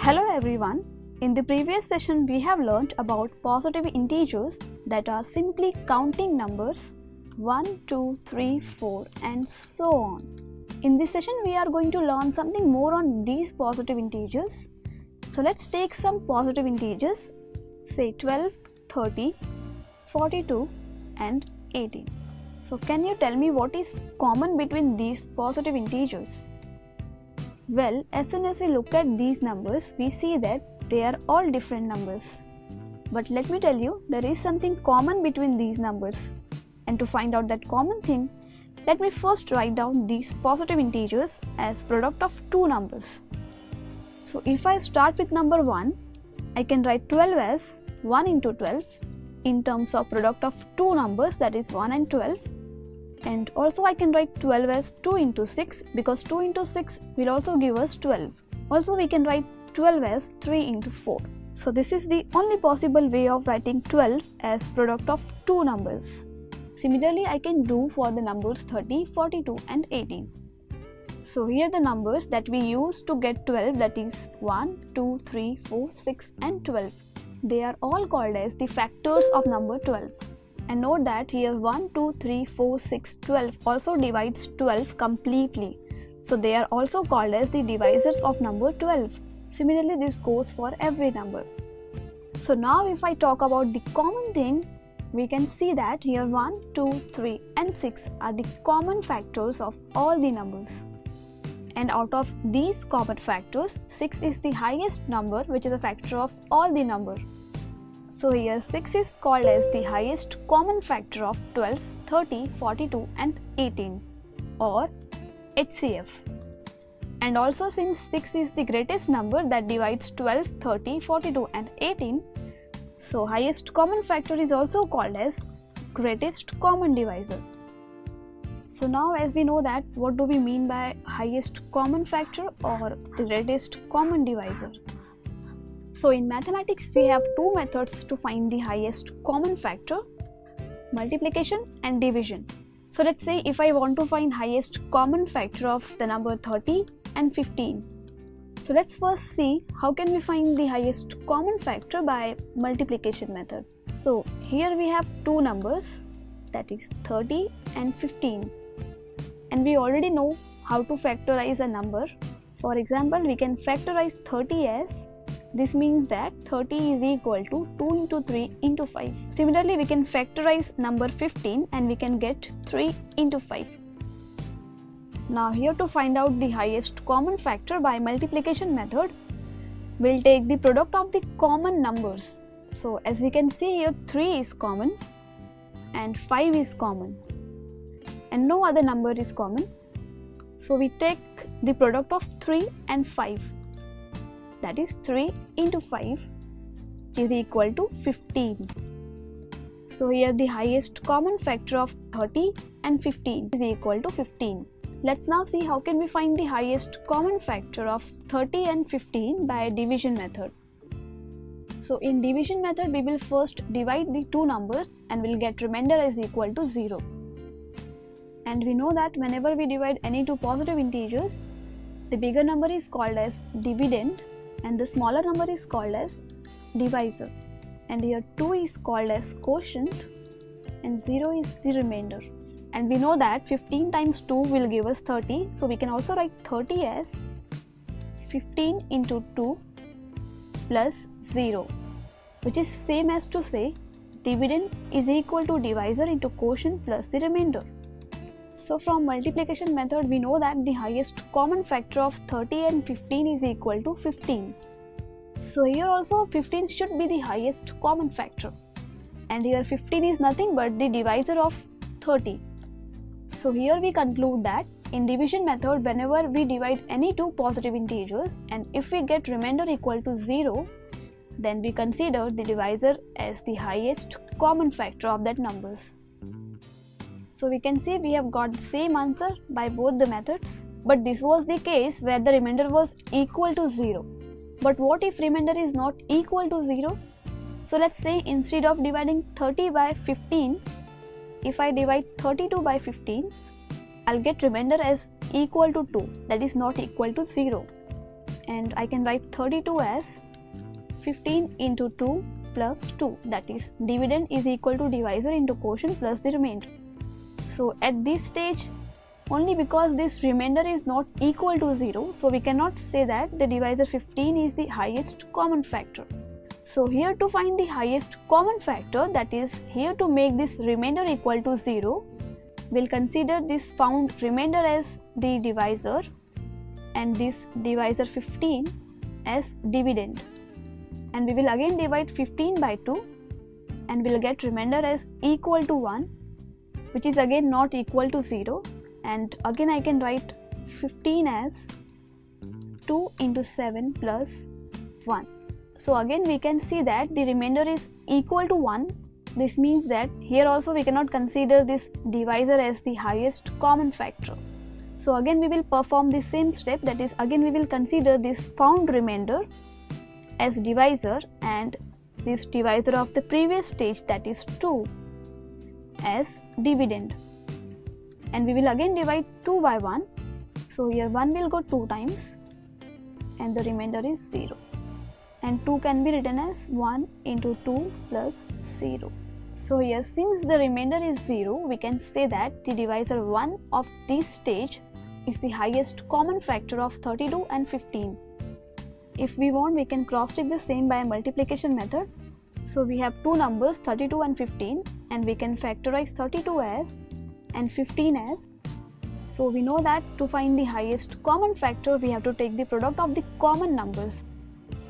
Hello everyone. In the previous session we have learnt about positive integers that are simply counting numbers 1, 2, 3, 4 and so on. In this session we are going to learn something more on these positive integers. So let's take some positive integers, say 12, 30, 42 and 18. So can you tell me what is common between these positive integers? Well, as soon as we look at these numbers, we see that they are all different numbers. But let me tell you, there is something common between these numbers. And to find out that common thing, let me first write down these positive integers as product of two numbers. So if I start with number 1, I can write 12 as 1 into 12 in terms of product of two numbers, that is 1 and 12. And also I can write 12 as 2 into 6 because 2 into 6 will also give us 12. Also we can write 12 as 3 into 4. So this is the only possible way of writing 12 as product of two numbers. Similarly I can do for the numbers 30, 42 and 18. So here the numbers that we use to get 12, that is 1, 2, 3, 4, 6 and 12. They are all called as the factors of number 12. And note that here 1, 2, 3, 4, 6, 12 also divides 12 completely. So they are also called as the divisors of number 12. Similarly, this goes for every number. So now if I talk about the common thing, we can see that here 1, 2, 3 and 6 are the common factors of all the numbers. And out of these common factors, 6 is the highest number, which is a factor of all the numbers. So here 6 is called as the highest common factor of 12, 30, 42 and 18 or HCF. And also since 6 is the greatest number that divides 12, 30, 42 and 18, so highest common factor is also called as greatest common divisor. So now as we know that, what do we mean by highest common factor or the greatest common divisor? So in mathematics we have two methods to find the highest common factor, multiplication and division. So let's say if I want to find highest common factor of the number 30 and 15. So let's first see how can we find the highest common factor by multiplication method. So here we have two numbers, that is 30 and 15. And we already know how to factorize a number. For example, we can factorize 30 as, this means that 30 is equal to 2 into 3 into 5. Similarly, we can factorize number 15 and we can get 3 into 5. Now here to find out the highest common factor by multiplication method, we'll take the product of the common numbers. So as we can see here, 3 is common and 5 is common and no other number is common. So we take the product of 3 and 5. That is 3 into 5 is equal to 15. So here the highest common factor of 30 and 15 is equal to 15. Let's now see how can we find the highest common factor of 30 and 15 by division method. So in division method we will first divide the two numbers and we'll get remainder is equal to 0. And we know that whenever we divide any two positive integers, the bigger number is called as dividend and the smaller number is called as divisor. And here 2 is called as quotient and 0 is the remainder. And we know that 15 times 2 will give us 30. So we can also write 30 as 15 into 2 plus 0, which is same as to say dividend is equal to divisor into quotient plus the remainder. So from multiplication method we know that the highest common factor of 30 and 15 is equal to 15. So here also 15 should be the highest common factor. And here 15 is nothing but the divisor of 30. So here we conclude that in division method whenever we divide any two positive integers and if we get remainder equal to 0, then we consider the divisor as the highest common factor of that numbers. So we can see we have got the same answer by both the methods, but this was the case where the remainder was equal to 0. But what if remainder is not equal to 0? So let's say instead of dividing 30 by 15, if I divide 32 by 15, I'll get remainder as equal to 2, that is not equal to 0. and I can write 32 as 15 into 2 plus 2, that is dividend is equal to divisor into quotient plus the remainder. So at this stage, only because this remainder is not equal to 0, so we cannot say that the divisor 15 is the highest common factor. So here to find the highest common factor, that is here to make this remainder equal to 0, we'll consider this found remainder as the divisor and this divisor 15 as dividend. And we will again divide 15 by 2 and we'll get remainder as equal to 1, which is again not equal to 0, and again I can write 15 as 2 into 7 plus 1. So again we can see that the remainder is equal to 1. This means that here also we cannot consider this divisor as the highest common factor. So again we will perform the same step, that is again we will consider this found remainder as divisor and this divisor of the previous stage, that is 2, as dividend. And we will again divide 2 by 1. So here 1 will go 2 times and the remainder is 0. And 2 can be written as 1 into 2 plus 0. So here since the remainder is 0, we can say that the divisor 1 of this stage is the highest common factor of 32 and 15. If we want, we can cross check the same by a multiplication method. So we have two numbers 32 and 15 and we can factorize 32 as and 15 as. So we know that to find the highest common factor we have to take the product of the common numbers.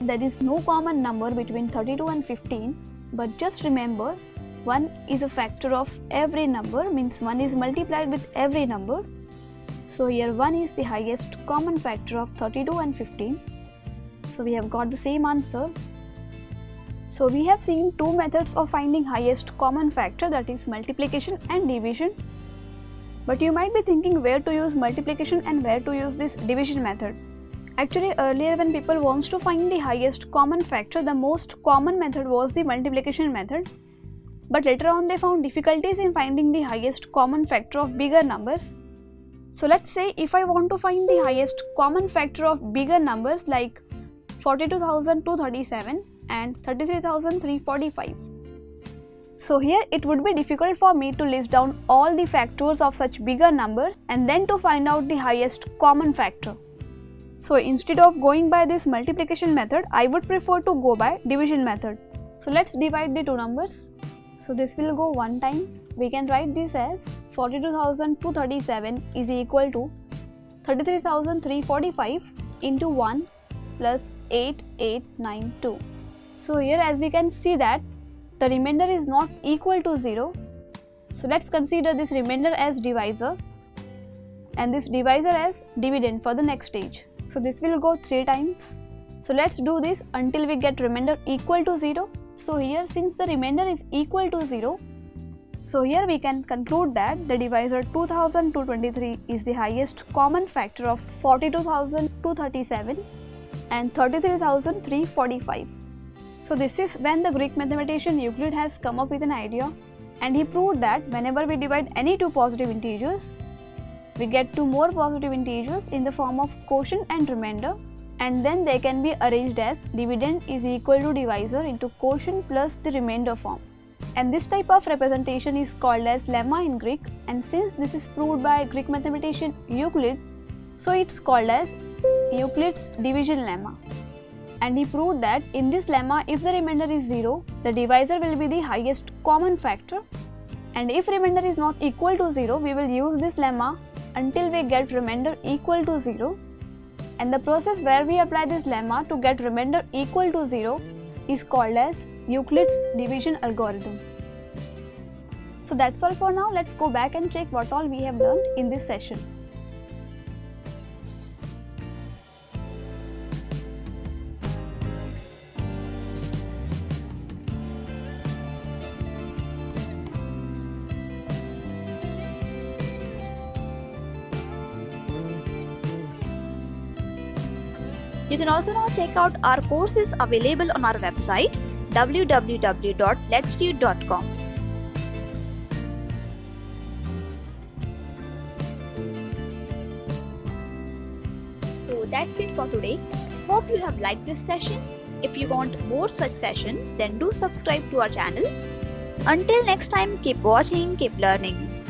There is no common number between 32 and 15, but just remember 1 is a factor of every number, means 1 is multiplied with every number. So here 1 is the highest common factor of 32 and 15. So we have got the same answer. So we have seen two methods of finding highest common factor, that is multiplication and division. But you might be thinking where to use multiplication and where to use this division method. Actually earlier when people wants to find the highest common factor, the most common method was the multiplication method. But later on they found difficulties in finding the highest common factor of bigger numbers. So let's say if I want to find the highest common factor of bigger numbers like 42,237 and 33,345. So here it would be difficult for me to list down all the factors of such bigger numbers and then to find out the highest common factor. So instead of going by this multiplication method, I would prefer to go by division method. So let's divide the two numbers. So this will go one time. We can write this as 42,237 is equal to 33,345 into 1 plus 8892. So here as we can see that the remainder is not equal to 0. So let's consider this remainder as divisor and this divisor as dividend for the next stage. So this will go 3 times. So let's do this until we get remainder equal to 0. So here since the remainder is equal to 0, so here we can conclude that the divisor 2223 is the highest common factor of 42,237 and 33,345. So this is when the Greek mathematician Euclid has come up with an idea, and he proved that whenever we divide any two positive integers, we get two more positive integers in the form of quotient and remainder, and then they can be arranged as dividend is equal to divisor into quotient plus the remainder form. And this type of representation is called as lemma in Greek, and since this is proved by Greek mathematician Euclid, so it's called as Euclid's division lemma. And he proved that in this lemma, if the remainder is 0, the divisor will be the highest common factor, and if remainder is not equal to 0, we will use this lemma until we get remainder equal to 0. And the process where we apply this lemma to get remainder equal to 0 is called as Euclid's division algorithm. So that's all for now. Let's go back and check what all we have learned in this session. You can also now check out our courses available on our website www.letstude.com. So that's it for today. Hope you have liked this session. If you want more such sessions, then do subscribe to our channel. Until next time, keep watching, keep learning.